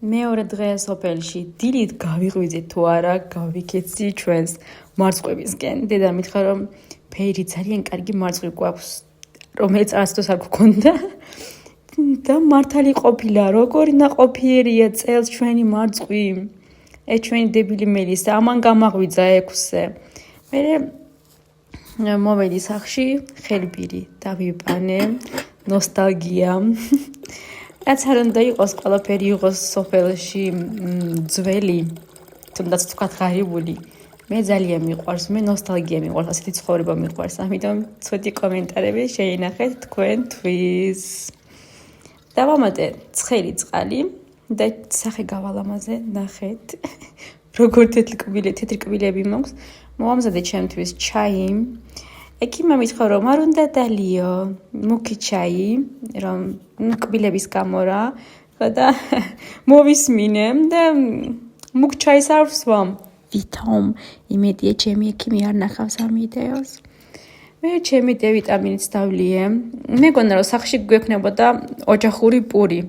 მეორე დღე სოფელში დილით გავიღვიძეთ თუ არა, გავიქეცი ჩვენს მარწყვებისკენ. დედა მითხრა რომ ფეირი ძალიან კარგი მარწყვი გვაქვს, რომელიც არასდროს არ გქონდა. და მართალი ყოფილა, როგორი ნაყოფიერია წელს ჩვენი მარწყვი. ჩვენი დებილი მელისა, ამან გამაღვიძა 6-ზე. მე მოვედი სახში, ხელბირი დავიბანე, ნოსტალგია. რაც არ უნდა იყოს, ყველაფერი იყოს სოფელში ძველი, თუნდაც თქვათ ღარიბული. მე ძალიან მიყვარს, მე ნოსტალგია მიყვარს, ასეთი ცხოვრება მიყვარს. ამიტომ ცოტი კომენტარები შეინახეთ თქვენთვის. დავამატე ცხელი წყალი და სახე გავალამაზე, ნახეთ. როგორ თეთრი კბილები მაქვს. მოვამზადე ჩემთვის ჩაი. ექიმმა მითხრა რომ არ უნდა დალიო, მუქი ჩაი, რომ კბილების გამო რა და მოვისმინე და მუქ ჩაის არ ვსვამ. ვითომ იმედია ჩემი ექიმი არ ნახავს ამ ვიდეოს. მე ჩემი D ვიტამინიც დავლიე. მეგონა რომ სახში გვექნებოდა ოჯახური პური,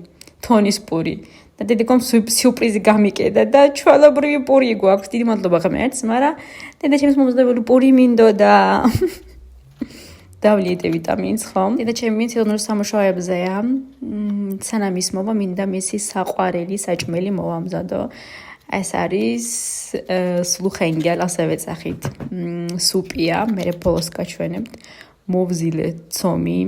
თონის პური. და დედიკომ სიურპრიზი გამიკედა და ჩვეულებრივი პური გვაქვს. დიდი მადლობა ღმერთს, მაგრამ დედა ჩემს მომზადებული პური მინდოდა. დავლიე D ვიტამინიც ხომ? დედა ჩემი ცილონურ სამუშაოებზეა. სანამ ისმობა, მინდა მისი საყვარელი საჭმელი მოვამზადო. ეს არის სლუხენგელ, ასევე წახით სუპია, მე ბოლოს გაჩვენებთ. მოვზილე ცომი.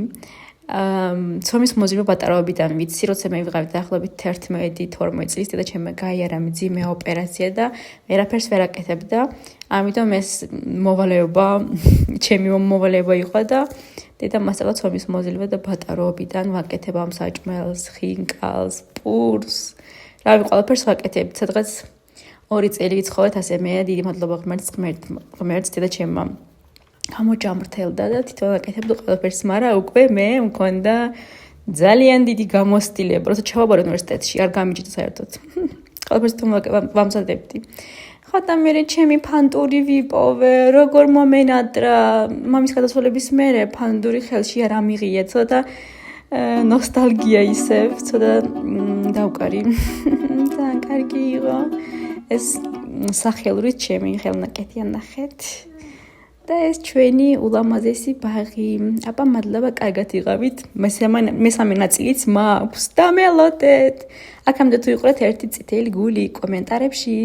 ცომის მოზილვა ბატარობიდან ვიცი, როცა მე ვიყავი დაახლოებით 11-12 წლის, დედა ჩემმა გაიარა მძიმე ოპერაცია და ვერაფერს ვერ აკეთებდა. ამიტომ ეს მოვალეობა, ჩემი მოვალეობა იყო და დედამ მასწავლა ცომის მოზილვა და ბატარობიდან ვაკეთებ ამ საჭმელს, ხინკალს, პურს. რავი, ყველაფერს ვაკეთებ. სადღაც 2 წელი ვიცხოვეთ ასე მე, დიდი მადლობა ღმერთს დედა ჩემმა. გამოჯამრთელდა და თვითონ აკეთებდა ყველაფერს, მაგრამ უკვე მე მქონდა ძალიან დიდი გამოცდილება, როცა ჩავაბარე უნივერსიტეტში, არ გამიჭირდა საერთოდ. ყველაფერს თვითონ ვამზადებდი. ხო და მე ჩემი ფანტური ვიპოვე, როგორ მომენატრა, მამის გადასვლების მერე ფანდური ხელში არ ამიღია, ცოტა ნოსტალგია ისევ, ცოტა დავკარი. ძალიან კარგი იყო. ეს სახელური ჩემი ხელნაკეთი ნახეთ. და ეს ჩვენი ულამაზესი ბაღი. აბა მადლობა, კარგად იყავით. მესამე ნაწილიც მაქვს. დამელოდეთ. აქამდე თუ იყურეთ ერთი წითელი გული კომენტარებში.